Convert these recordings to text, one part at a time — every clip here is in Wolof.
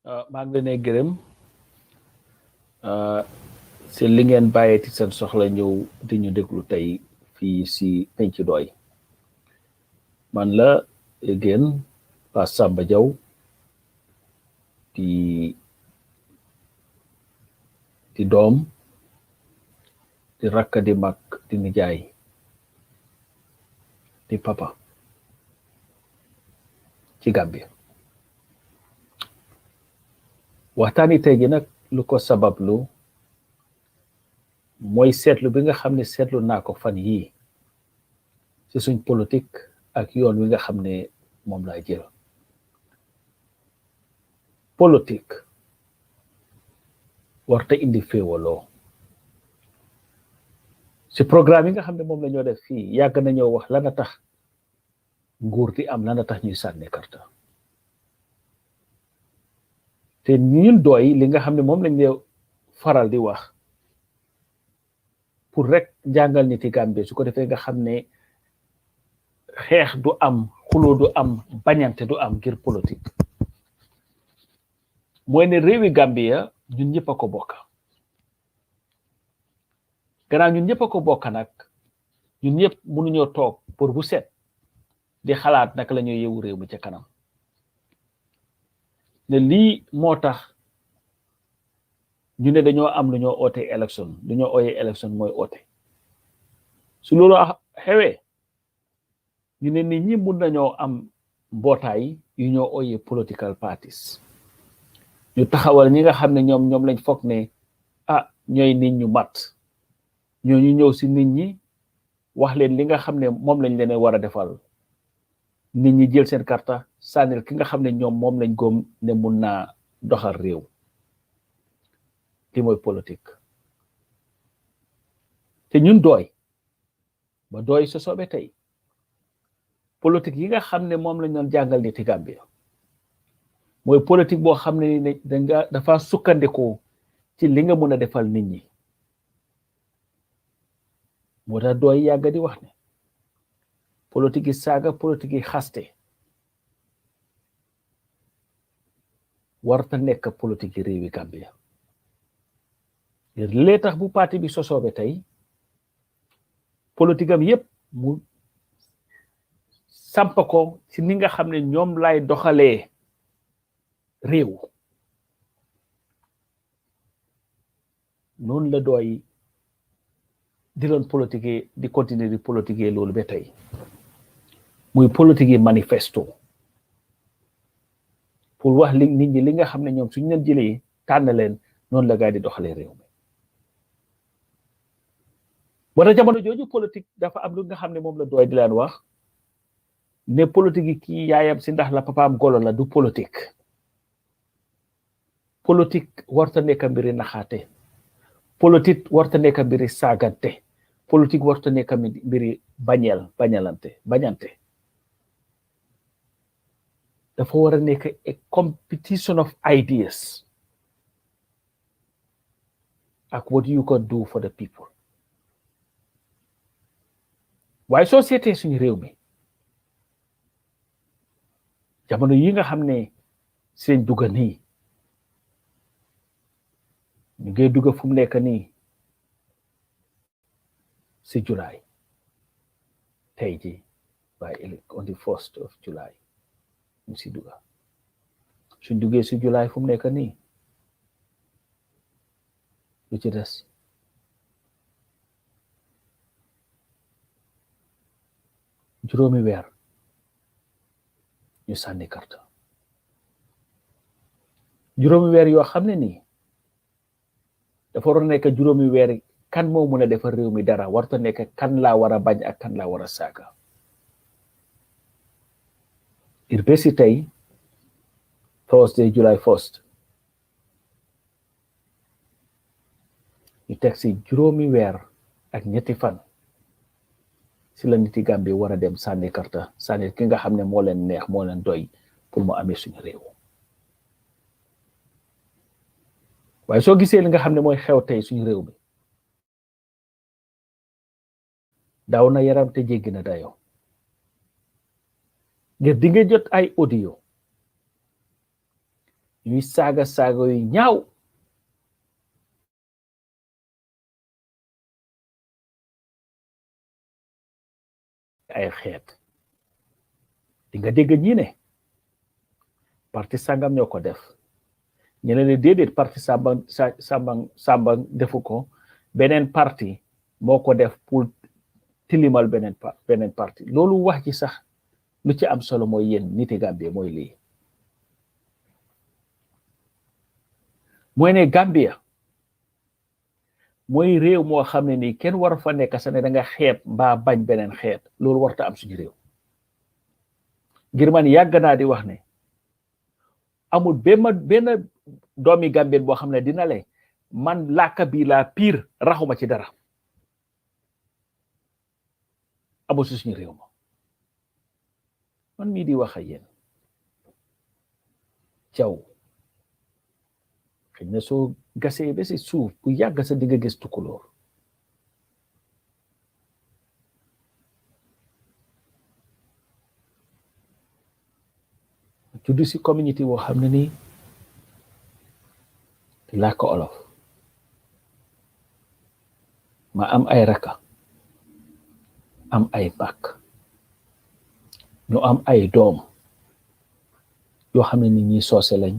maa ngi leen di gërëm si li ngeen bàyyee ci seen soxla ñëw di ñu déglu tey fii si Penchi Pdois man la again Pa Samba Jow di doom di rakk di mag di nijaay di papa ci Gambia waxtaani tey gi nag lu ko sabablu mooy seetlu bi nga xam ne seetlu naa ko fan yii ci suñ politique ak yoon wi nga xam ne moom laa jël politique warta indi féewaloo ci programme yi nga xam ne moom la ñoo def fii yàgg nañoo wax lana tax nguur di am lana tax ñuy sànni karta te ñun doy li nga xam ne moom lañ lee faral di wax pour rek jàngal nit yi Gambie su ko defee nga xam ne xeex du am xuloo du am bañante du am ngir politique mooy ne réewi Gambia ñun ñëpp a ko bokka gannaaw ñun ñëpp a ko bokka nag ñun ñëpp mënuñoo toog pour bu set di xalaat naka la ñuy yeewu réew mi ca kanam ne lii moo tax ñu ne dañoo am lu ñoo oote élection lu ñoo ooyee élection mooy oote su loolu xewee ñu ne nit ñi mun nañoo am mbootaay yu ñoo ooyee political parties ñu taxawal ñi nga xam ne ñoom lañ foog ne ñooy nit ñu mat ñooñu ñëw si nit ñi wax leen li nga xam ne moom lañ leen war a defal nit ñi jël seen karta sànnil ki nga xam ne ñoom moom lañ góom ne mun naa doxal réew li mooy politique te ñun doy ba doy so soobee tey politique yi nga xam ne moom lañ doon jàngal nit yi Gambia mooy politique boo xam ne dafa sukkandiku ci li nga mun a defal nit ñi moo tax doy yàgga di wax ne politique yi saaga politique yi xaste warta nekk politique yi réewi Gambia lee tax bu parti bi sosoobe tey politique am yépp mu samp ko ci ni nga xam ne ñoom lay doxalee réew noonu la doy di doon politique di continuer di politique loolu ba tey muy politique yi manifesto pour wax nit ñi li nga xam ne ñoom suñu leen jëlee tànn leen noonu la gaay di doxalee réew mi moo tax jamono jooju politique dafa am lu nga xam ne moom la doy di leen wax ne politique yi kii yaayam si ndax la papaam golo la du politique politique warta nekk mbiri naxaate politique warta nekk mbiri saagante politique warta nekk mbiri bañante dafa war a nekk a competition of ideas ak what you can do for the people waaye soo seetee suñu réew mi jamono yi nga xam ne seen dugga nii ñu ngi dugga fu mu nekk nii si July tey ji on the 1st of July ñu si dugga suñ duggee si July fu mu nekk nii lu ci des juróomi weer ñu sànni karta juróomi weer yoo xam ne nii dafa war a nekk juróomi weer kan moo mun a defar réew mi dara warta nekk kan laa war a bañ ak kan laa war a saaga ir bési tey Thursday July 1st ñu teg si juróomi weer ak ñetti fan si la niti Gambie war a dem sànni karta sànni ki nga xam ne moo leen neex moo leen doy pour mu amee suñu réew waaye soo gisee li nga xam ne mooy xew tey suñu réew mi daaw na yaram te jéggi na dayo ngir di nga jot ay audio ñuy saaga yu ñaaw ay xeet di nga dégg ñi ne parti sangam ñoo ko def ñeneen ne déedéet parti samba defu ko beneen parti moo ko def pour tilimal beneen parti loolu wax ci sax lu ci am solo mooy yéen niti Gambie mooy lii mooy ne Gambia mooy réew moo xam ne nii kenn war fa nekk sa ne da nga xeeb mbaa bañ beneen xeet loolu warta am suñu réew ngir man yàgg naa di wax ne amul benn doomi Gambien boo xam ne dina le man làkka bi laa piir raxuma ci dara amul si suñu réew ma man mii di wax ak yéen Jaw xëy na soo gasee ba si suuf bu yàgg sa digga gis tukulóor juddu si communauté boo xam ne nii làkk olof ma am ay raka am ay bàkk ñu am ay doom yoo xam ne ni ñi soose lañ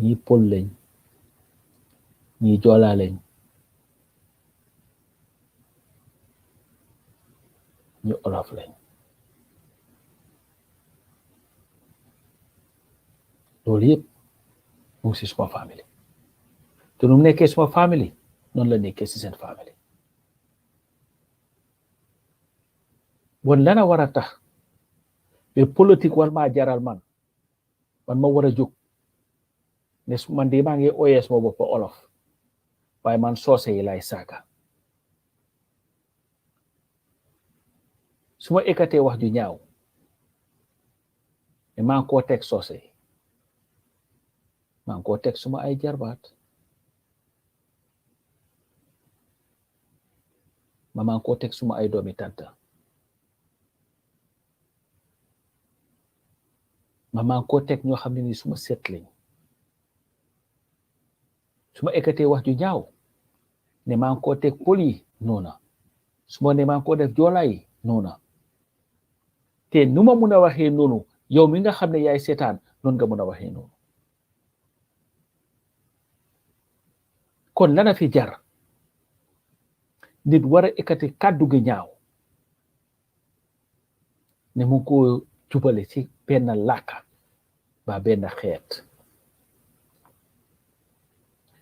ñi pël lañ ñi joolaa lañ ñu olof lañ loolu yëpp mu ngi si suma famille te nu mu nekkee suma famille noonu la nekkee si seen famille bon lana war a tax be politique war maa jaral man ma war a jóg ne man de maa ngi oyee suma bopp olof waaye man soose yi lay saaga su ma ekkatee wax ju ñaaw ne maa ngi koo teg soose yi maa ngi koo teg suma ay jarbaat maa ngi koo teg suma ay doomi tanta maa ngi koo teg ñoo xam ne ni suma set lañ su ma ekkatee wax ju ñaaw ne maa ngi koo teg pël yi noona su ma ne maa ngi koo def joolaa yi noona te nu ma mun a waxee noonu yow mi nga xam ne yaay seetaan noonu nga mun a waxee noonu kon lana fi jar nit war a ekkati kàddu gi ñaaw ne mu ko jubale ci benn làkka ba benn xeet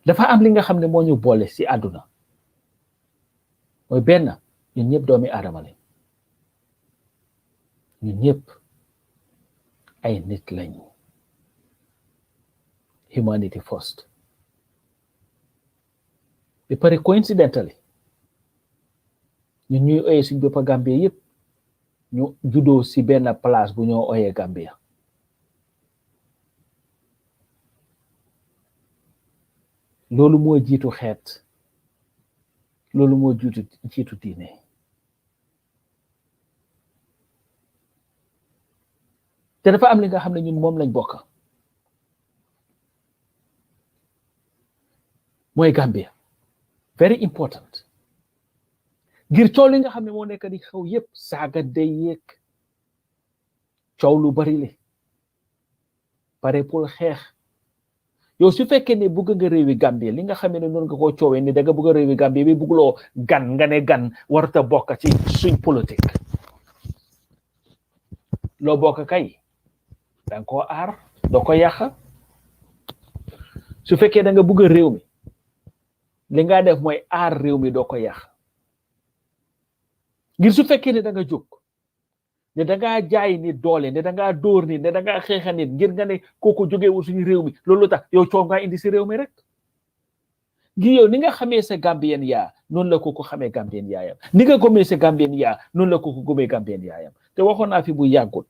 dafa am li nga xam ne moo ñu boole ci àdduna mooy benn ñun ñëpp doomi aadama lañ ñun ñëpp ay nit lañ humanity first ba pare coincidentally ñun ñuy oyee suñ boppa Gambia yëpp ñu juddoo ci benn place bu ñoo oyee Gambia loolu moo jiitu xeet loolu moo jiitu diine te dafa am li nga xam ne ñun moom lañ bokk mooy Gambia very important ngir coow li nga xam ne moo nekk di xew yépp saaga day yeeg coow lu bari li pare pour xeex yow su fekkee ne bëgg nga réewi Gambie li nga xam ne noonu nga ko coowee ni da nga bëgg a réewi Gambie bi bëgguloo gan nga ne gan warta bokk ci suñ politique loo bokk kay danga koo aar doo ko yàq su fekkee da nga bëgg a réew mi li nga def mooy aar réew mi doo ko yàq ngir su fekkee ne da nga jóg ne da ngaa jaay nit doole ne da ngaa dóor nit ne da ngaa xeexa nit ngir nga ne kooku jógeewul suñu réew mi loolu tax yow coow ngaa indi si réew mi rek gi yow ni nga xamee sa Gambien yaa noonu la kooku xamee Gambien yaayam ni nga gomee sa Gambien yaa noonu la kooku gomee Gambien yaayam te waxoon naa fi bu yàggul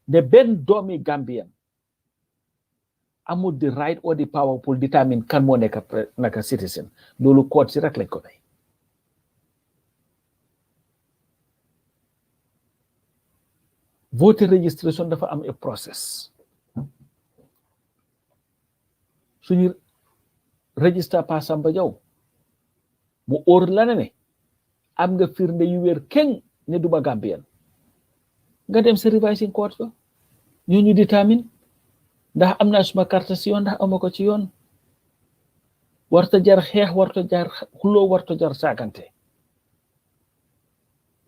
ne benn doomi Gambien amul the right or the power pour determine kan moo nekk naka citizen loolu code si rek lañ ko may voter registration dafa am a process suñu register pas Samba Jow mu óor la ne am nga firnde yu wér kenn ne duma Gambien nga dem sa revising court fa ñu détermine ndax am naa suma carte si yoon ndax amoo ko ci yoon warta jar xeex warta jar xuloo warta jar saagante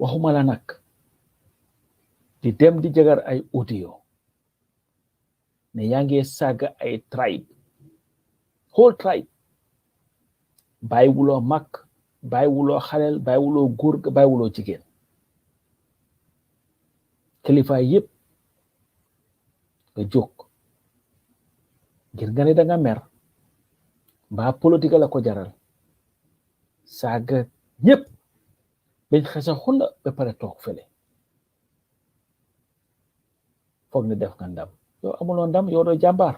waxuma la nag di dem di jagar ay audio ne yaa ngi saaga ay tribe whole tribe bàyyiwuloo mag bàyyiwuloo xaleel bàyyiwuloo góor bàyyiwuloo jigéen kilifa yépp nga jóg ngir nga ne da nga mer mbaa politique la ko jaral saaga ñépp bañ xesa xunda ba pare toog fele foog ne def nga ndam yow amuloo ndam yow doo jàmbaar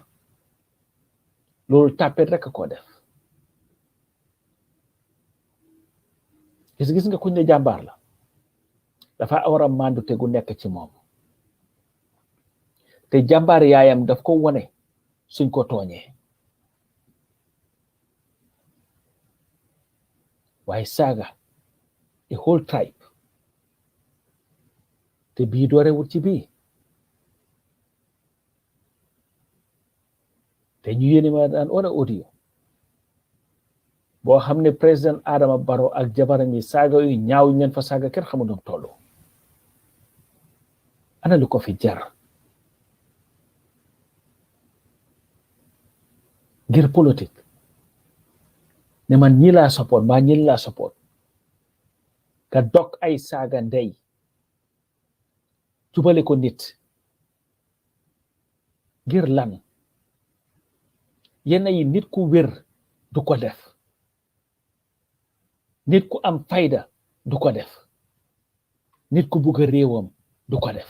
loolu tàppet rek ko def gis nga kuñ ne jàmbaar la dafa war a mandu te gu nekk ci moom te jàmbaar yaayam daf ko wone suñ ko tooñee waaye saaga a whole tribe te bii doorewul ci bii te ñu yéene ma daan ona audio boo xam ne président Adama Barrow ak jabaram yi saaga yu ñaaw ñu leen fa saaga kenn xamul nu tollu ana lu ko fi jar ngir politique ne man ñi laa support mbaa ñi laa support ka dog ay saaga ndey jubale ko nit ngir lan yenn yi nit ku wér du ko def nit ku am fayda du ko def nit ku bugg réewam du ko def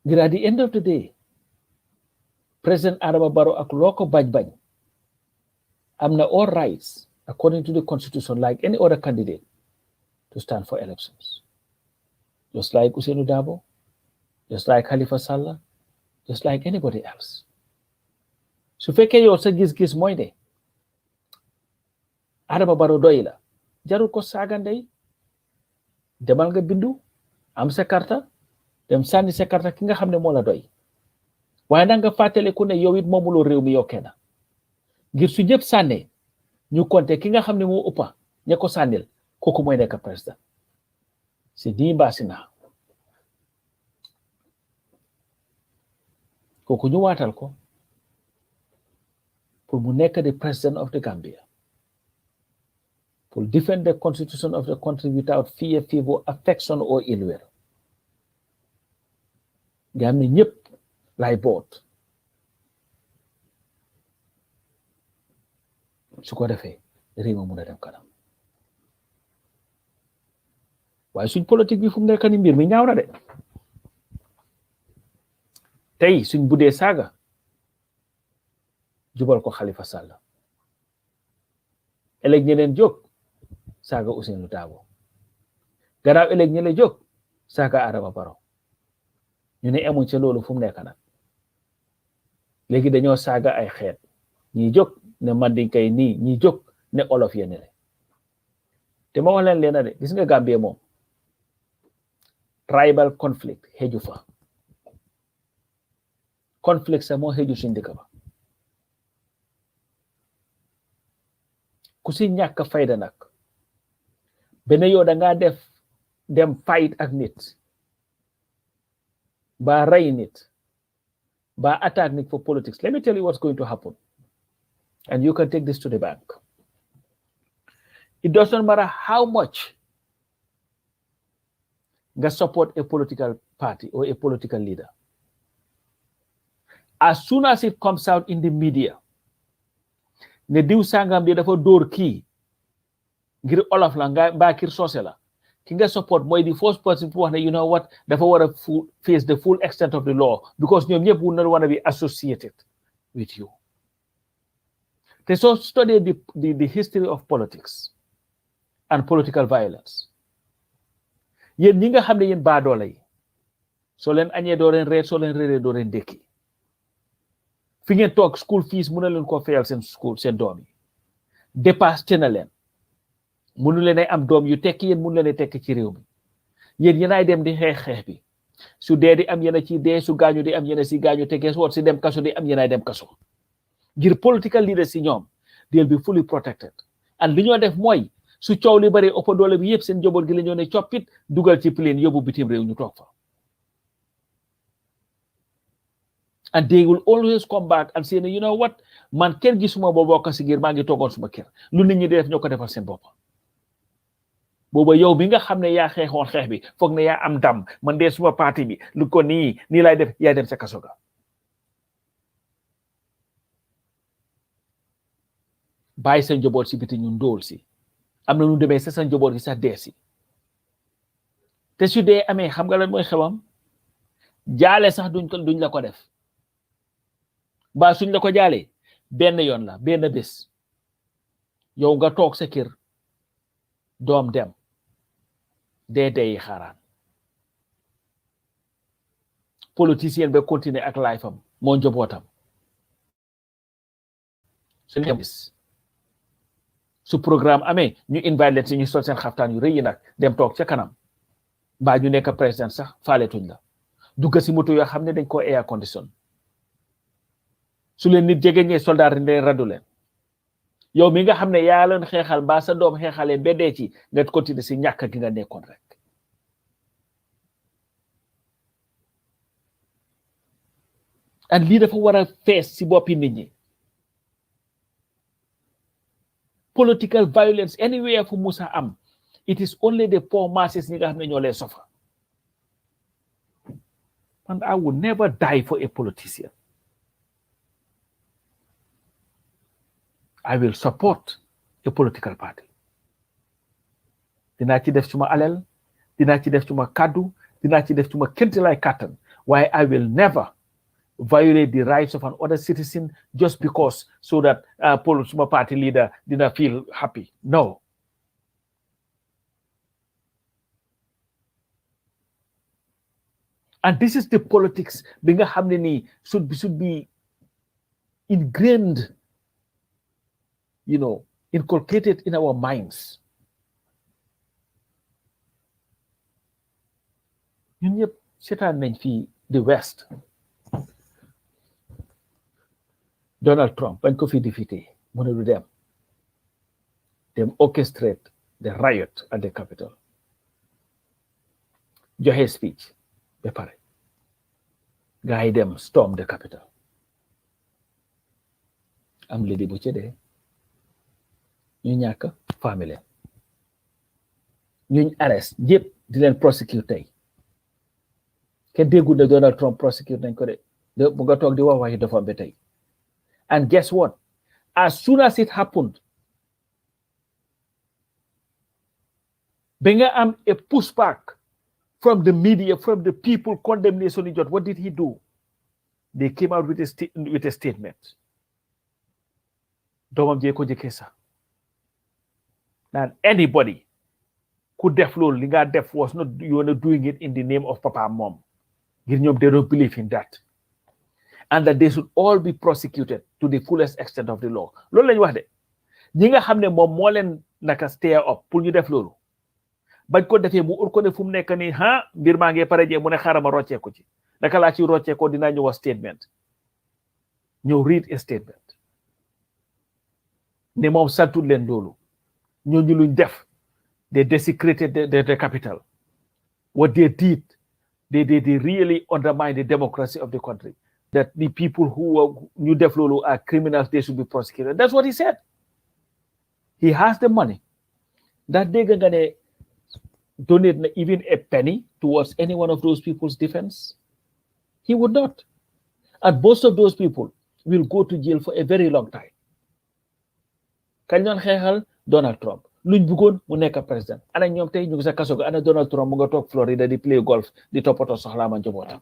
ngir at the end of the day President Adama Barrow ak loo ko bañ am na all rights according to the constitution like any other candidate to stand for elections just like Ousainou Darboe just like Halifa Sallah just like anybody else su fekkee yow sa gis-gis mooy ne Adama Barrow doy la jarul ko saaga ndey demal nga bindu am sa karta dem sànni sa karta ki nga xam ne moo la doy waaye nag nga fàttale ku ne yow it moomuloo réew mi yow kenn ngir su ñëpp sànnee ñu compter ki nga xam ne moo ëppa ña ko sànnil kooku mooy nekk président si nii mbaa si naa kooku ñu waatal ko pour mu nekk the president of the Gambia pour defend the constitution of the country without fear, favor, affection or ill will nga xam ne ñëpp lay boot su ko defee réew mi mun a dem kanam waaye suñ politique bi fu mu nekk ni mbir mi ñaaw na de tey suñ buddee saaga jubal ko Halifa Sallah ëllëg ñeneen jóg saaga Ousainou Darboe gannaaw ëllëg ñeneen jóg saaga Adama Barrow ñu ne amuñ ca loolu fu mu nekk nag léegi dañoo saaga ay xeet ñi jóg ne mandinka yi nii ñi jóg ne olof yene le te ma wax leen leena de gis nga Gambie moom tribal conflict xeju fa conflict sa moo xeju suñ dëkk ba ku si ñàkk fayda nag benn yow da ngaa def dem fight ak nit ba rey nit ba attack nit for politics. Let me tell you what's going to happen. And you can take this to the bank. It doesn't matter how much you support a political party or a political leader. As soon as it comes out in the media, ne diw sangam de dafa door kii ngir olaf la nga ba kir sosé la ki nga support mooy the first person to wax ne you know what dafa war a face the full extent of the law because ñoom ñëpp would not want to be associated with you. They so study the history of politics and political violence. Yéen ñi nga xam ne yéen baadoole yi soo leen añee doo leen reer soo leen reeree doo leen dékki fi ngeen toog school fees mun na leen koo fayal seen doom yi dépassé na leen munu leen ay am doom yu tekki yéen mun leen a tekki ci réew mi yéen yéenaay dem di xeex bi su dee di am yéen a ci dee su gaañu di am yéen a si gaañu te gees woot si dem kaso di am yéenaay dem kaso ngir political leaders si ñoom they'll be fully protected and li ñoo def mooy su coow li bari ëpp doole bi yëpp seen njaboot gi la ñoo ne coppit dugal ci plane yóbbu bitim réew ñu toog fa and they will always come back and say you know what man kenn gisuma boo bokk si ngir maa ngi toogoon suma kër lu nit ñi di def ñoo ko defal seen bopp booba yow bi nga xam ne yaa xeexoon xeex bi foog ne yaa am ndam man dee suma parti bi lu ko nii lay def yaa dem sa kaso ga bàyyi sa njaboot si biti ñu ndóol si am na ñu demee sa njaboot gi sax dee si te su dee amee xam nga lan mooy xewam jaale sax duñ la ko def ba suñ la ko jaalee benn yoon la benn bés yow nga toog sa kër doom dem dee xaaraan politicien ba continuer ak life am moo njabootam su programme amee ñu invite leen si ñu sol seen xaftaan yu rëy yi nag dem toog ca kanam mbaa ñu nekk président sax faaletuñ la dugga si moto yoo xam ne dañ ko air condition su leen nit jege ñee soldat leen radu leen yow mi nga xam ne yaa leen xeexal mbaa sa doom xeexaleen ba dee ci nga continuer si ñàkk gi nga nekkoon rek and lii dafa war a fees si boppi nit ñi political violence anywhere fu musa am it is only the poor masses ñi nga xam ne ñoo leen sofa and I would never die for a politician. I will support a political party. Dinaa ci def suma alal, dinaa ci def suma kaddu, dinaa ci def suma kentilay katan. Why I will never violate the rights of an other citizen just because so that suma party leader didn't feel happy. No. And this is the politics bi nga xam ne nii should be ingrained, inculcated in our minds. ñun ñëpp seetaan nañ fii the West. Donald Trump bañ ko fi defeaté mu ne du dem orchestrate the riot at the Capitol. Joxe speech ba pare gaa yi dem storm the Capitol. am lidi bu ci dee ñu ñàkk famille ñuñ arrest yëpp di leen prosecute tey kenn déggul ne Donald Trump prosecute nañ ko de bu nga toog di wax waxi dafa ba tey. And guess what? As soon as it happened, Benga am a pushback from the media, from the people, condemnation. What did he do? They came out with a statement. Domam jeko jekesa. And anybody could def lol linga def was not you were not doing it in the name of Papa and Mom. They don't believe in that. And that they should all be prosecuted to the fullest extent of the law. Loolu lañ wax de ñi nga xam ne moom moo leen naka stay up pour ñu def loolu bañ ko defee mu ur ko ne fu mu nekk nii mbir maa ngi pare jee mu ne xaaral ma rocceeku ci naka laa ci rocceekoo dinaa ñëw wax statement ñëw read a statement ne moom santul leen loolu ñooñu luñ def they desecrated the capital. What they did, they really undermine the democracy of the country. That the people who New Deflolo are criminals, they should be prosecuted. That's what he said. He has the money. That they're going to donate even a penny towards any one of those people's defense. He would not. And most of those people will go to jail for a very long time. Kanyan xeexal Donald Trump. Luñ bëggoon mu nekk président. Ana ñoom tey ñu ngi sa kaso ga ana Donald Trump mu nga toog Florida di play golf di toppatoo soxlaama njabootam.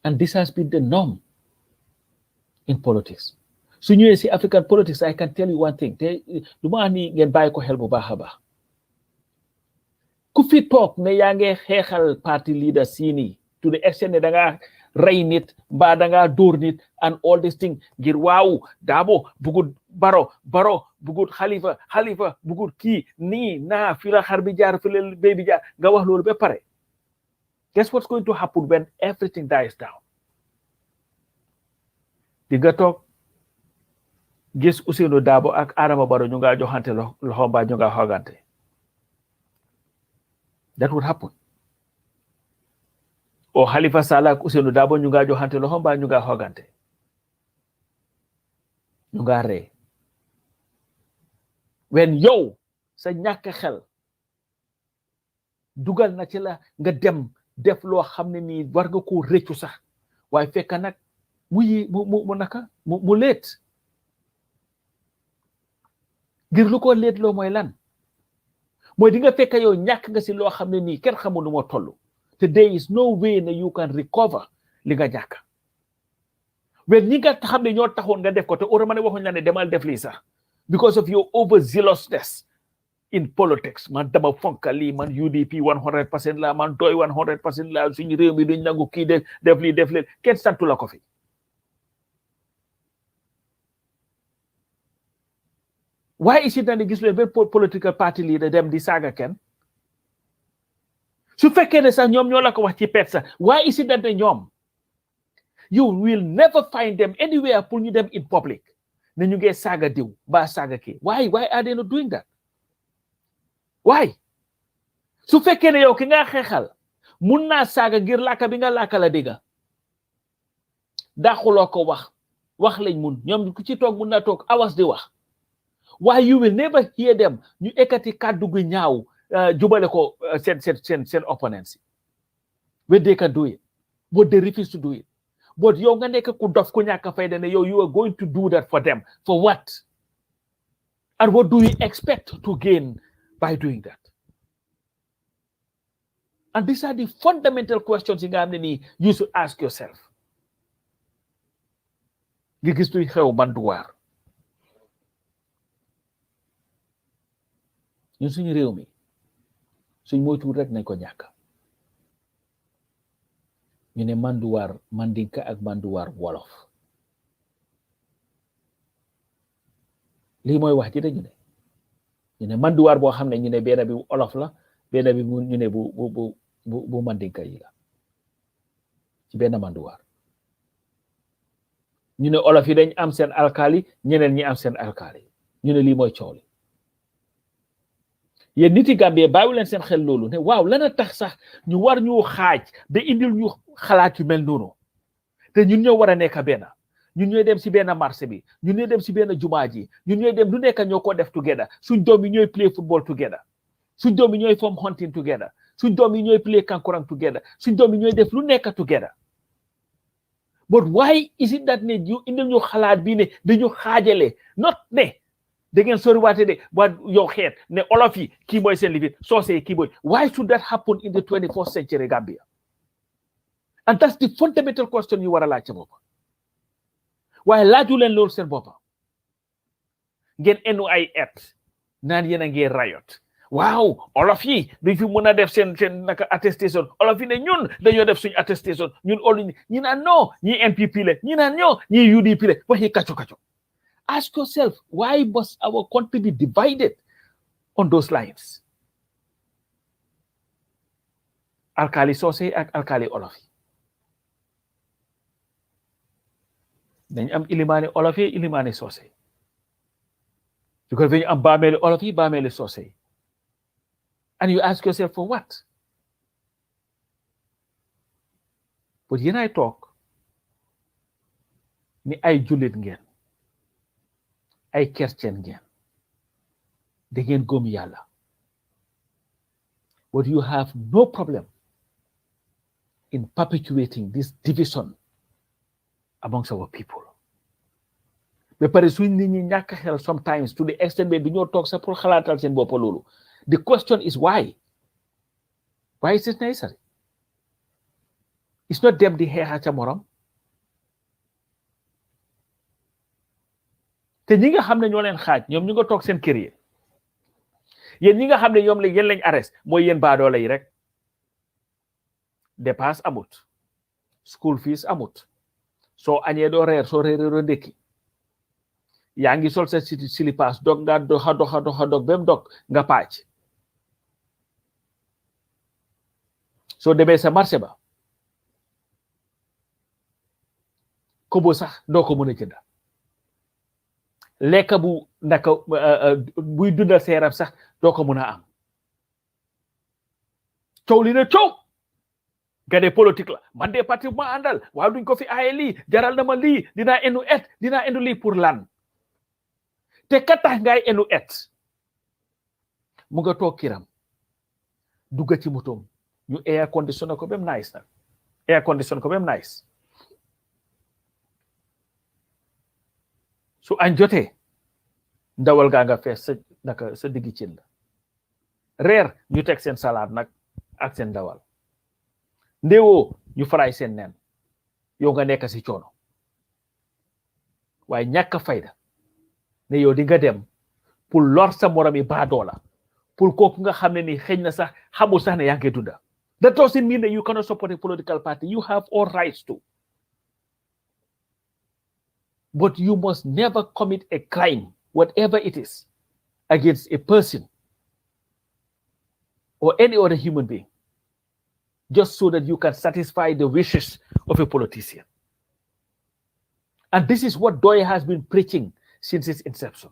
And this has been the norm in politics. So you see African politics, I can tell you one thing. Lu ma ni ngeen bàyyi ko xel bu baax a baax. Ku fi toog ne yaa ngi xeexal party leader sini to the extent ne da ngaa rey nit mbaa da ngaa dóor nit and all this thing ngir waaw Darboe bugut baro bugut xalifa bugut kii nii naa fi la xar bi jaar fi la béy bi jaar nga wax loolu ba pare guess what's going to happen when everything dies down di nga toog gis Ousainou Darboe ak Adama Barrow ñu nga joxante loxo mbaa ñu nga xoogante that would happen o Halifa Sallah ak Ousainou Darboe ñu nga joxante loxo mbaa ñu nga xoogante ñu nga ree when yow sa ñàkk xel dugal na ci la nga dem def loo xam ne nii war nga ko rëccu sax waaye fekk nag mu leet ngir lu ko leet loo mooy lan mooy di nga fekk yow ñàkk nga si loo xam ne nii kenn xamul nu moo toll te there is no way that you can recover li nga ñàkk when ñi nga xam ne ñoo taxoon nga def ko te orama ne waxuñ la ne demal def lii sax because of your overzealousness in politics man dama fonka lii man UDP 100% la man doy 100% la suñu réew mi duñ nangu kii def lii def leen kenn santu la ko fi why is it that gis leen benn political party leader dem di saaga kenn su fekkee ne sax ñoom ñoo la ko wax ci pet sax why is it that ñoom you will never find them anywhere pour ñu dem in public ne ñu ngee saaga diw ba saaga kii why are they not doing that why su fekkee ne yow ki nga xeexal mun naa saaga ngir làkka bi nga làkka la dégga daxuloo ko wax lañ mun ñoom ku ci toog mun naa toog awas di wax why you will never hear them ñu ekkati kàddu gu ñaaw jubale ko seen opponents when they can do it but they refuse to do it but yow nga nekk ku dof ku ñàkk fayda ne yow you are going to do that for them for what and what do you expect to gain by doing that and these are the fundamental questions yi nga xam ne nii you should ask yourself nga gis luy xew Manduwaar ñun suñu réew mi suñ moytuwul rek nañ ko ñàkk ñu ne Manduwaar Mandinka ak Manduwaar wolof lii mooy wax ji dañu ne ñu ne Manduwaar boo xam ne ñu ne benn bi olof la benn bi ñu ne bu Mandinka yi la ci benn Manduwaar ñu ne olof yi dañ am seen alkaali ñeneen ñi am seen alkaali ñu ne lii mooy coow li yéen niti Gambie bàyyi leen seen xel loolu ne waaw lana tax sax ñu war ñu xaaj ba indil ñu xalaat yu mel noonu te ñun ñoo war a nekk benn ñun ñooy dem si benn marché bi ñun ñooy dem si benn jumaa ji ñun ñooy dem lu nekk ñoo ko def together suñ doom yi ñooy play football together suñ doom yi ñooy form hunting together suñ doom yi ñooy play kankurang together suñ doom yi ñooy def lu nekk together but why is it that ne ñu indil ñu xalaat bi ne dañu xaajale not ne da ngeen sori waate de wa yow xeet ne olof yi kii mooy seen lifin soose yi kii mooy why should that happen in the 21st century Gambia and that's the fundamental question you war a laaj sa bopp waaye laaju leen loolu seen boppa ngeen enu ay naan yéen a ngeen rayot waaw olof yi duñ fi mën a def seen naka attestation olof yi ne ñun dañoo def suñu attestation ñun olu ñi naan non ñi NPP la ñi naan ñoo ñi UDP la waxi kacco ask yourself, why must our country be divided on those lines? Alkali Sose ak Alkali Olofi. Then am Ilimani Olofi, Ilimani Sose. Because when you am Bameli Olofi, Bameli Sose. And you ask yourself, for what? But when I talk, ni ay julit ngeen. ay Christian ngeen da ngeen gëm yàlla but you have no problem in perpetuating this division amongst our people ba pare suñ nit ñi ñàkk xel sometimes to the extent be duñoo toog sax pour xalaatal seen bopp loolu the question is why is it necessary it's not dem di xeexa ca morom te ñi nga xam ne ñoo leen xaaj ñoom ñu nga toog seen kër yi yéen ñi nga xam ne ñoom la yéen lañ arrest mooy yéen baadoola yi rek dépasse amut school fees amut soo añee doo reer soo reeree doo ndékki yaa ngi sol sa silipaas dog nga doxa dog bem dog nga pàcc soo demee sa marché ba kobo sax doo ko mën a jënda lekka bu naka buy dundal sa yaram sax doo ko mën a am coow li ne coow nga ne politique la man de parti bu ma àndal waaw duñ ko fi aaye lii jaral na ma lii dinaa enu lii pour lan te ka tax ngay enu mu nga toog kiram dugga ci motom ñu air condition ko bem nice nag air condition ko bem nice su añ jotee ndawal gaa nga fees sa diggi cin la reer ñu teg seen salade nag ak seen ndawal ndewoo ñu faraay seen nen yow nga nekk si coono waaye ñàkk fayda ne yow di nga dem pour lor sa morom yi baadoola pour kooku nga xam ne ni xëy na sax xamul sax ne yaa ngi dunda. That doesn't mean that you cannot support a political party. You have all rights to. But you must never commit a crime, whatever it is, against a person or any other human being, just so that you can satisfy the wishes of a politician. And this is what Doye has been preaching since its inception.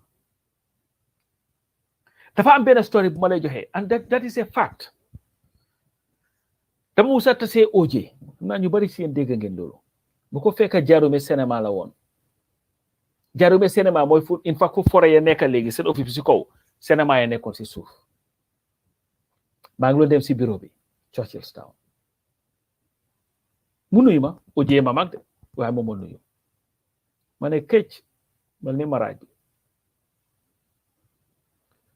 Dafa am benn story bu ma lay joxe, and that is a fact. dama musa tase OJ naa ñu bari si yéen dégg ngeen loolu bu ko fekk Jarume cinéma la woon Jarume cinéma mooy fu in fact fu fore ya nekk léegi seen office si kaw cinéma ya nekkoon si suuf maa ngi doon dem si bureau bi Churchilltown mu nuyu ma OJ ma mag de waaye moom moo nuyu ma ne këcc mel ni maraaj bi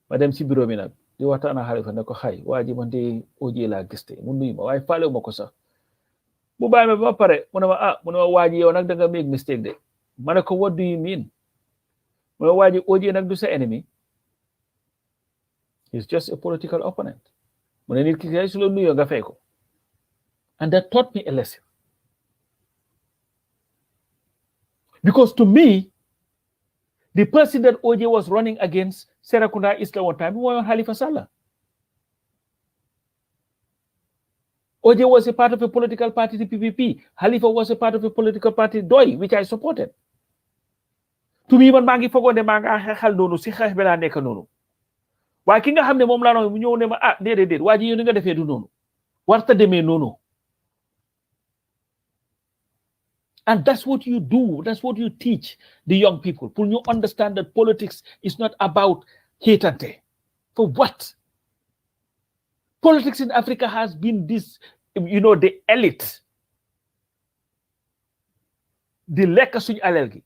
ma dem si bureau bi nag di waxtaan ak Halifa ne ko xay waa ji man de OJ laa gis te mu nuyu ma waaye faalewu ma ko sax mu bàyyi ma ba pare mu ne ma waa ji yow nag da nga make mistake de ma ne ko what do you mean mu ne waa ji OJ nag du sa ennemi he's just a political opponent mu ne nit ki kay su la nuyoo nga fay ko and that taught me a lesson because to me the person that OJ was running against Serakunda Isla one time was Halifa Sallah. OJ was a part of a political party, the PPP. Halifa was a part of a political party, Doy, which I supported. To me, man mangi fogo de manga xal nonu si xex bela nek nonu. Wa ki nga xamne mom la no mu ñew ne ma dedet waji yow nga defé du nonu. Warta démé nonu. And that's what you do. That's what you teach the young people. Pour you understand that politics is not about hate and tear. For what? Politics in Africa has been this, the elite. The lekk suñu alal gi.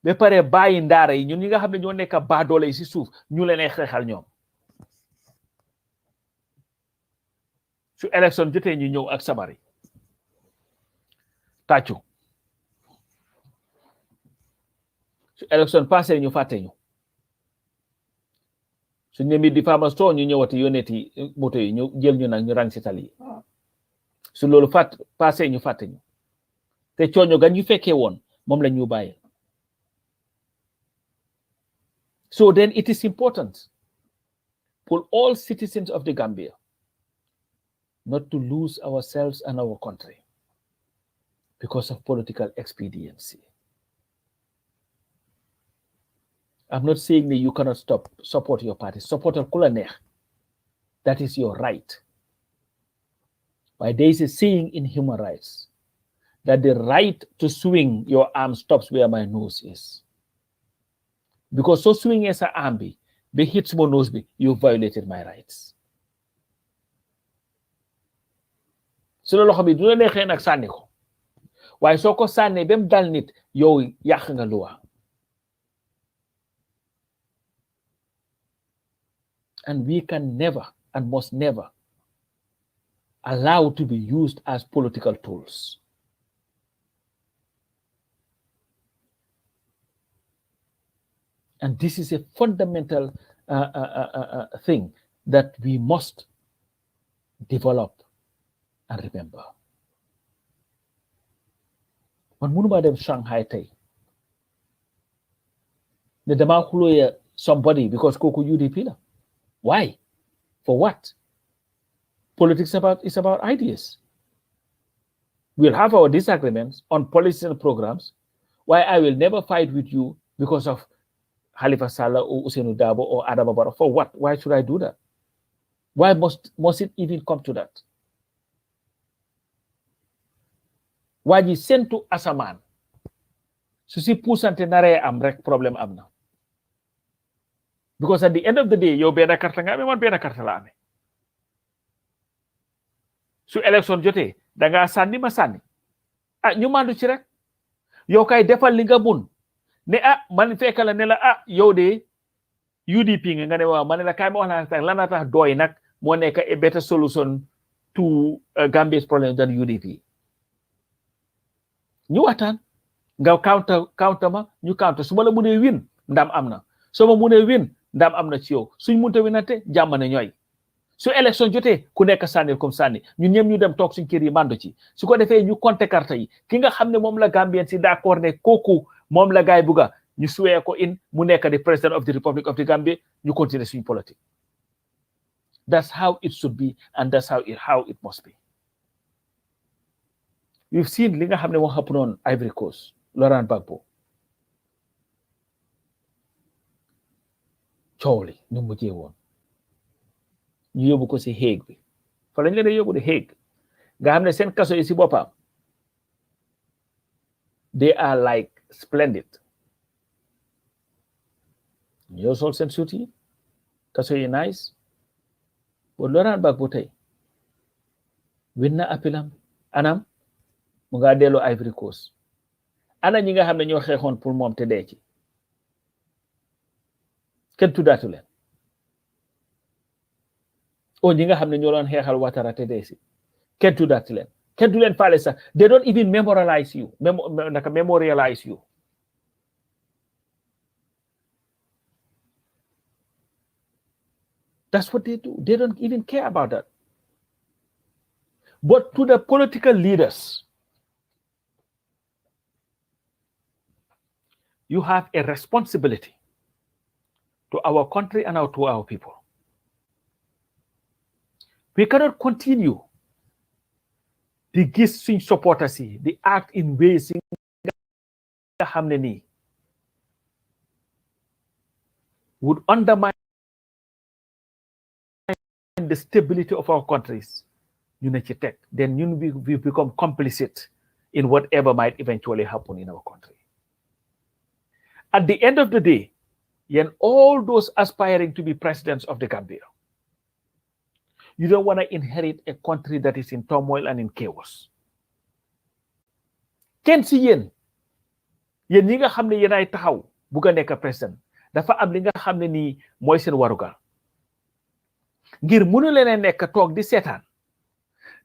Ba pare bàyyi ndaara yi ñun ñi nga xam ne ñoo nekk baadoole yi si suuf ñu leen ay xeexal ñoom. Su élection jotee ñu ñëw ak sabari. Tàccu. Election passé ñu fàtte ñu su ñemi di fama sto ñu ñëwati yoneti moto yi ñu jël ñu nag ñu rang ci tali su loolu passé ñu fàtte ñu te cooño gan ñu fekkee woon moom la ñu bàyyi so then it is important for all citizens of the Gambia not to lose ourselves and our country because of political expediency. I'm not saying that you cannot support your party. Support al kula. That is your right. But there is a saying in human rights that the right to swing your arm stops where my nose is. Because so swing as an arm be hits my nose be, you violated my rights. So lo xamni du la nexé nak sanni ko. Waye soko sanné bem dal nit yow yak nga loi. And we can never and must never allow to be used as political tools. And this is a fundamental thing that we must develop and remember. Man mënuma dem Shanghai tey ne dama xuloo somebody because kooku UDP la. Why? For what? Politics is about ideas. We'll have our disagreements on policies and programs. Why I will never fight with you because of Halifa Sallah or Ousainou Darboe or Adama Barrow. For what? Why should I do that? Why must it even come to that? Why you send to asamaan su si puusante naree am rek problème am na. Because at the end of the day yow benn carte nga amee man benn carte la amee. Su élection jotee da ngaa sànni ma sànni ñu mandu ci rek yow kay defal li nga mun ne man fekk la ne la yow de UDP nga ne waaw ma ne la kay ma wax la tax lan la tax doy nag moo nekk a better solution to Gambia's problem than UDP. ñu waxtaan nga counter ma ñu counter su ma la mënee win ndam am na soo ma mënee win ndam am na ci yow suñ mënta winante jàmm ne ñooy su élection jotee ku nekk sànnil comme sànni ñun ñëpp ñu dem toog suñ kër yi mando ci su ko defee ñu compter carte yi ki nga xam ne moom la Gambien si d'accord ne kooku moom la gaay buga ñu suwee ko in mu nekk di president of the Republic of the Gambia ñu continuer suñ politique. That's how it should be and that's how it must be. We've seen li nga xam ne moo happen on Ivory Coast, Laurent Gbagbo coow li ñu mujjee woon ñu yóbbu ko si Hague bi fa lañ leen di yóbbu di Hague nga xam ne seen kaso yi si boppam they are like splendid ñoo sol seen suit yi kaso yi nice bo Laurent Gbagbo tey win na appelam anam mu nga delloo Ivory Coast ana ñi nga xam ne ñoo xeexoon pour moom te dee ci kenn tuddaatu leen ñi nga xam ne ñoo doon xeexal Ouattara te dee si kenn tuddaatu leen kenn du leen faale sax they don't even memorialize you memorialize you. That's what they do. They don't even care about that. But to the political leaders, you have a responsibility to our country and to our people. We cannot continue to give supporters, the act in ways would undermine the stability of our countries. Then we become complicit in whatever might eventually happen in our country. At the end of the day, all those aspiring to be presidents of the Gambia, you don't want to inherit a country that is in turmoil and in chaos. Ken si yéen ñi nga xam ne yéenay taxaw bugg a nekk président dafa am li nga xam ne nii mooy seen warugar ngir mënu leen nekk toog di seetaan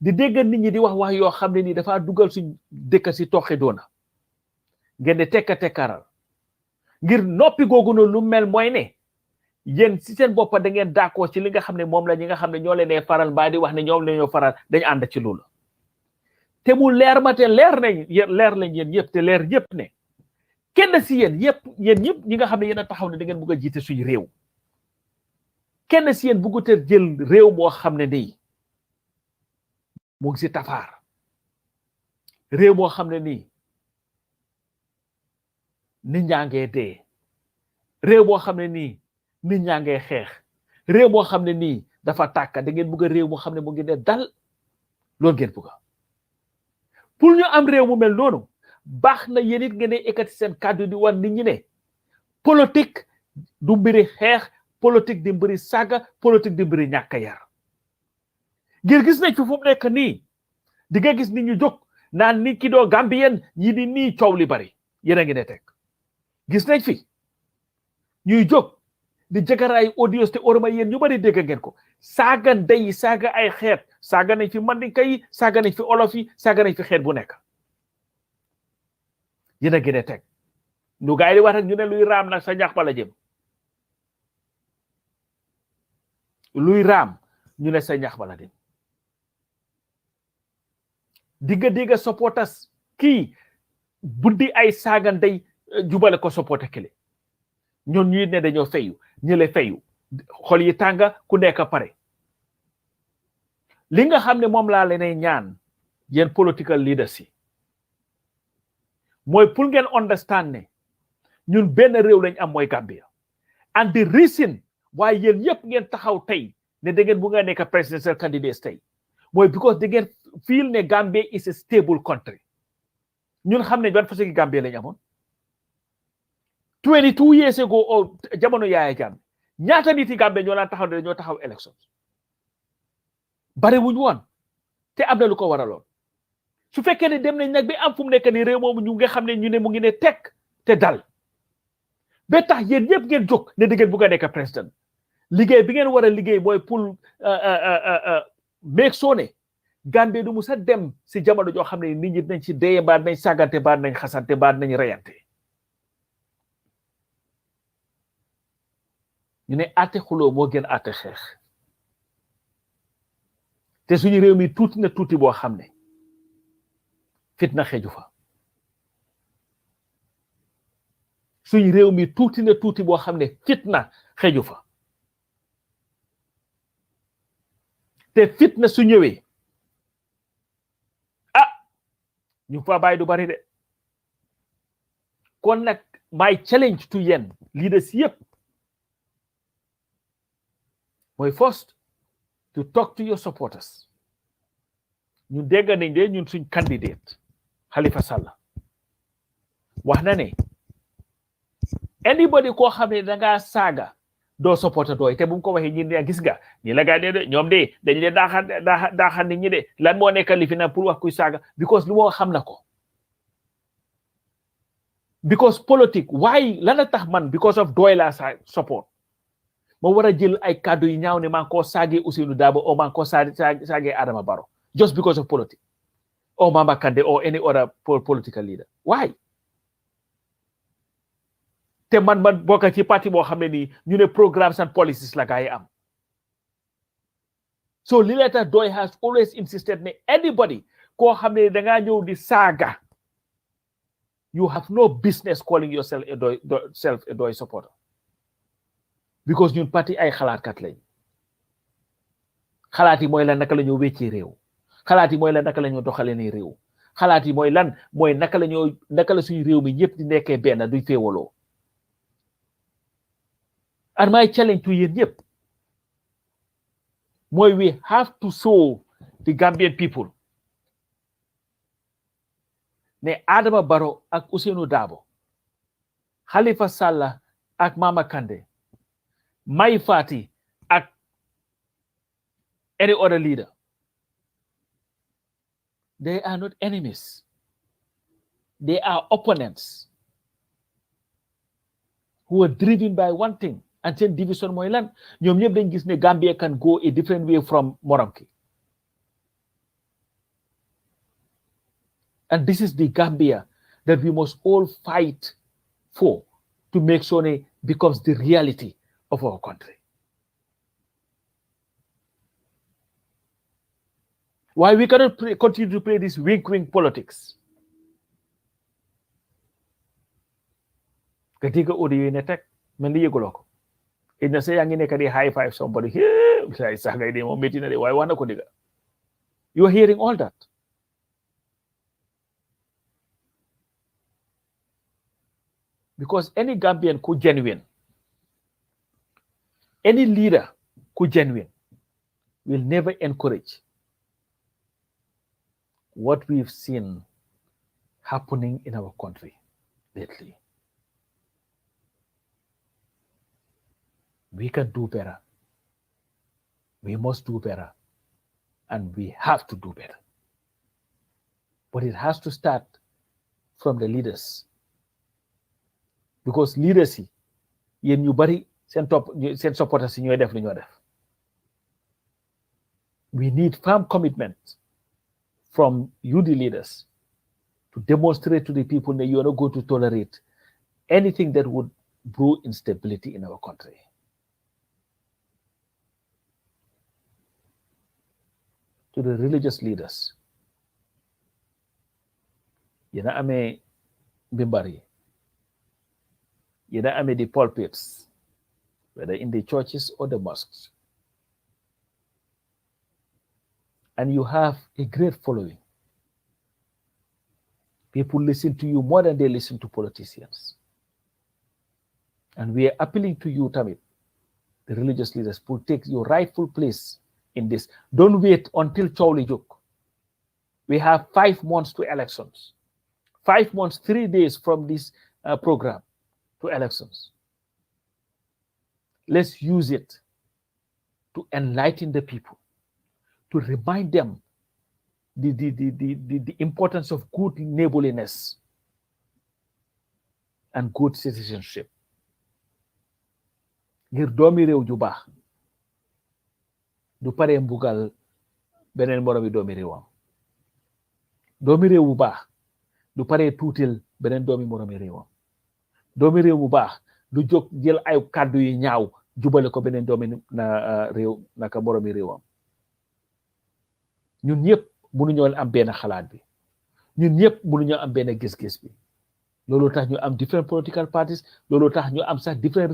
di dégg nit ñi di wax yoo xam ne nii dafa dugal suñ dëkk si toxi doona ngeen di tekkaaral ngir noppi googu noonu lu mel mooy ne yéen si seen boppa da ngeen d'accord ci li nga xam ne moom la ñi nga xam ne ñoo leen faral mbaa di wax ne ñoom la ñoo faral dañu ànd ci loolu te mu leer ma te leer lañ yéen yëpp te leer yëpp ne kenn si yéen ñëpp ñi nga xam ne yéen a taxaw ne da ngeen bëgg a jiite suñu réew kenn si yéen bëggu te jël réew moo xam ne nii mu ngi si tafaar réew moo xam ne nii nit ñaa ngee dee réew moo xam ne nii nit ñaa ngee xeex réew moo xam ne nii dafa tàkka da ngeen bëgg a réew moo xam ne mu ngi ne dal loolu ngeen bëgg pour ñu am réew mu mel noonu baax na yéen it ngeen di ekkati seen kàddu di wan nit ñi ne politique du mbiri xeex politique di mbiri saaga politique di mbiri ñàkk a yar ngir gis nañ fi fu mu nekk nii di nga gis nit ñu jóg naan nit ki doo Gambien ñi di nii coow li bari yéen a ngi ne teg gis nañ fi ñuy jóg di jëgaraay audios te orma yéen ñu bari dégg ngeen ko saaga ndey saaga ay xeet saaga nañ fi mandinka yi saaga nañ fi olof yi saaga nañ fi xeet bu nekk yéen a gën a teg nu gaay di wax rek ñu ne luy raam nag sa ñax bala jëm luy raam ñu ne sa ñax bala dem digga supporters kii buddi ay saaga ndey jubale ko supporter kele ñoon ñuy ne dañoo fayu ñële fayu xol yi tànga ku nekk pare li nga xam ne moom laa leen ñaan yéen political leaders yi mooy pour ngeen understand ne ñun benn réew lañ am mooy Gambia and the reason waaye yéen yëpp ngeen taxaw tey ne da ngeen bu nga nekk presidential candidates tey mooy because da ngeen feel ne Gambia is a stable country ñun xam ne ban façon Gambia lañ amoon 22 years ago jamono Yaya Jammeh ñaata nit yi Gambia ñoo laan taxaw ne dañoo taxaw elections bari wuñu woon te am na lu ko waraloon su fekkee ne dem nañ nag bi am fu mu nekk ni réew moomu ñu nga xam ne ñu ne mu ngi ne tekk te dal ba tax yéen ñëpp ngeen jóg ne da ngeen bugg a nekk président liggéey bi ngeen war a liggéey mooy pour make sure ne Gambie du mu sa dem si jamono joo xam ne nit ñi nañ ci dee mbaa nañ sàggante mbaa nañ xasante mbaa nañ reyante ñu ne àtte xuloo moo gën àtte xeex te suñu réew mi tuuti na tuuti boo xam ne fitna xeju fa suñu réew mi tuuti na tuuti boo xam ne fitna xeju fa te fitna su ñëwee ñu fa bàyyi du bari de kon nag my challenge to yéen leaders yëpp mooy first to talk to your supporters ñu dégg nañ de ñun suñ candidate Halifa Sallah wax na ne anybody koo xam ne dangaa saaga doo supporter dooy te bu mu ko waxee ñi ne gis nga ñi la gaa de ñoom de dañ leen daaxan nit ñi de lan moo nekk li fi na pour wax kuy saaga because lu moo xam na ko because politique waaye lan la tax man because of doy la support ma war a jël ay kàddu yi ñaaw ne maa ngi koo saagee Ousainou Darboe o maa ngi koo saagee Adama Barrow just because of politics or Mama Kandeh or any other political leader why te man bokk ci parti boo xam ne nii ñu ne programmes and policies la gaa yi am so li la tax Doy has always insisted ne anybody koo xam ne dangaa ñëw di saaga you have no business calling yourself a Doy supporter because ñun parti ay xalaatkat lañ xalaat yi mooy lan naka la ñoo wéccee réew xalaat yi mooy lan naka la ñoo doxalee ni réew xalaat yi mooy lan mooy naka la suñu réew mi ñëpp di nekkee benn duy féewaloo and my challenge to yéen ñëpp mooy we have to show the Gambian people ne Adama Barrow ak Ousainou Darboe Halifa Sallah ak Mama Kandeh Mai Fatty ak any other leader they are not enemies they are opponents who are driven by one thing and seen division mooy lan ñoom ñëpp dañ gis ne Gambia can go a different way from Moramki and this is the Gambia that we must all fight for to make sure it becomes the reality of our country. Why we cannot continue to play this wink-wink politics? Ketika audio ini tek, meli yeguloo ko. Ina sa yang ini kadi high five somebody. Saya saga ini mau meeting na why wana ko diga. You are hearing all that. Because any Gambian who genuine, any leader who genuine will never encourage what we've seen happening in our country lately. We can do better. We must do better. And we have to do better. But it has to start from the leaders. Because leaders yi yéen ñu bari seen supporters yi ñooy def lu ñoo def. We need firm commitment from you, the leaders, to demonstrate to the people that you are not going to tolerate anything that would brew instability in our country. to the religious leaders. Yena ame bimbari. Yena ame the pulpits, whether in the churches or the mosques. And you have a great following. People listen to you more than they listen to politicians. And we are appealing to you, Tamit, the religious leaders, to take your rightful place in this. Don't wait until Chowli Juk. We have 5 months to elections. 5 months, 3 days from this program to elections. Let's use it to enlighten the people, to remind them the importance of good neighborliness and good citizenship. Ngir doomi réew ju baax du paree mbugal beneen moromi doomi réewam. Doomi réew bu baax du paree tuutil beneen doomi moromi réewam. Doomi réew bu baax du jóg jël ay kàddu yu ñaaw jubale ko beneen doomi réew naka moromi réewam. Ñun ñëpp mënuñoo am benn xalaat bi. Ñun ñëpp mënuñoo am benn gis-gis bi. Loolu tax ñu am different political parties. Loolu tax ñu am sax different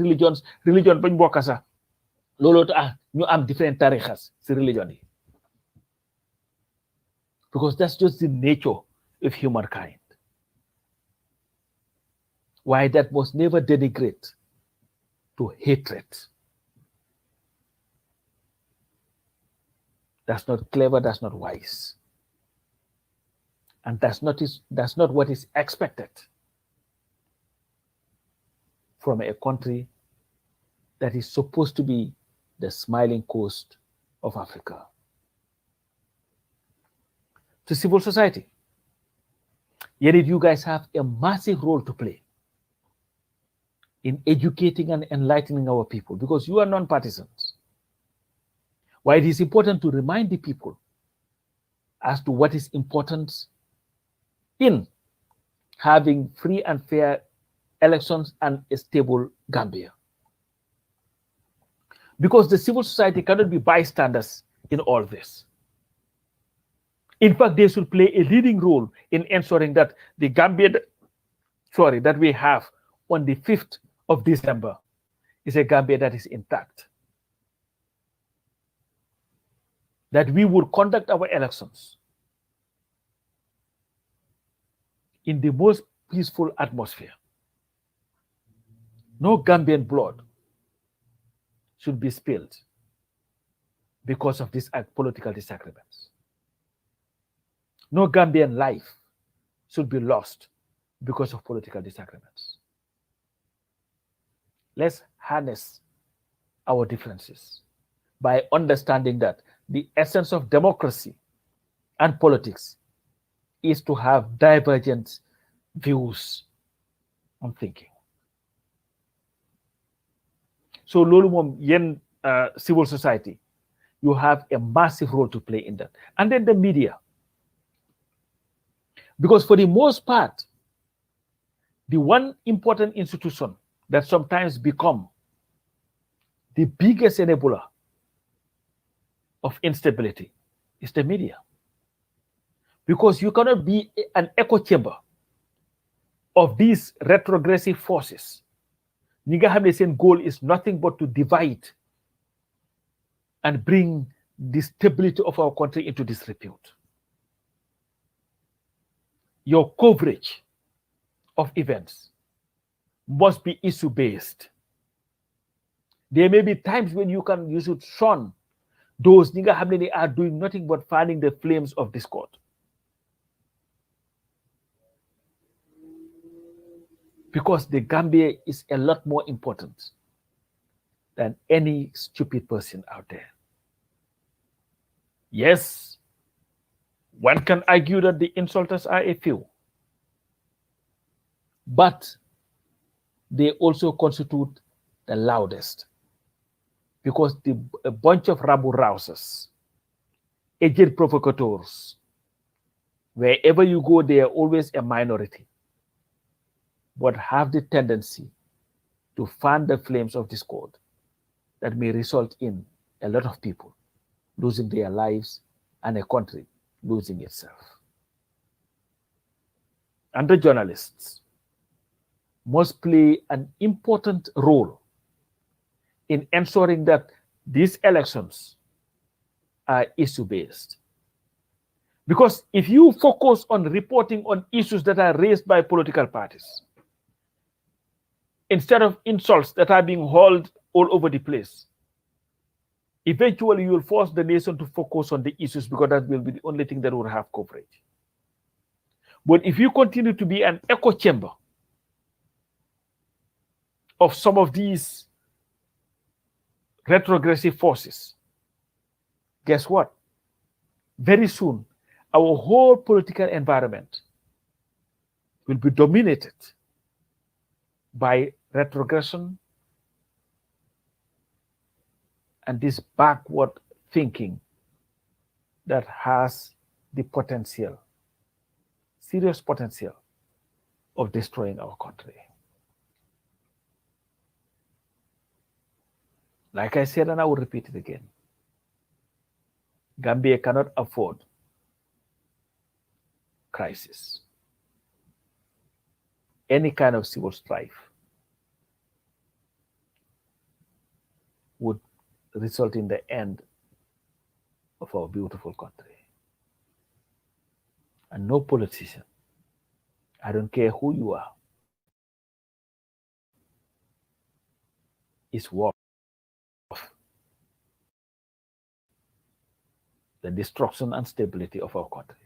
religion bañ bokk sax. Loolu tax ñu am different tarixas si religion yi. Because that's just the nature of humankind. Why that must never denigrate to hatred. That's not clever, that's not wise. And that's not what is expected from a country that is supposed to be the smiling coast of Africa. To civil society, yet you guys have a massive role to play in educating and enlightening our people, because you are non-partisans. Why it is important to remind the people as to what is important in having free and fair elections and a stable Gambia. Because the civil society cannot be bystanders in all this. In fact, they should play a leading role in ensuring that the Gambia, that we have on the 5th of December is a Gambia that is intact. That we would conduct our elections in the most peaceful atmosphere. No Gambian blood should be spilled because of these political disagreements. No Gambian life should be lost because of political disagreements. Let's harness our differences by understanding that the essence of democracy and politics is to have divergent views on thinking. So loolu moom yen civil society, you have a massive role to play in that. And then the media. Because for the most part, the one important institution that sometimes become the biggest enabler of instability is the media. Because you cannot be an echo chamber of these retrogressive forces. Ñi nga xam ne seen goal is nothing but to divide and bring the stability of our country into disrepute. Your coverage of events must be issue-based. There may be times when you should shun those ñi nga xam ne they are doing nothing but fanning the flames of discord. Because the Gambia is a lot more important than any stupid person out there. Yes, one can argue that the insulters are a few, but they also constitute the loudest, because a bunch of rabble-rousers, aged provocateurs, wherever you go, they are always a minority, but have the tendency to fan the flames of discord that may result in a lot of people losing their lives and a country losing itself. And the journalists must play an important role in ensuring that these elections are issue-based. Because if you focus on reporting on issues that are raised by political parties, instead of insults that are being hurled all over the place, eventually you will force the nation to focus on the issues because that will be the only thing that will have coverage. But if you continue to be an echo chamber of some of these retrogressive forces, guess what? Very soon, our whole political environment will be dominated by retrogression and this backward thinking that has the potential, serious potential, of destroying our country. Like I said, and I will repeat it again, Gambia cannot afford crisis. Any kind of civil strife would result in the end of our beautiful country. And no politician, I don't care who you are, is worth the destruction and stability of our country.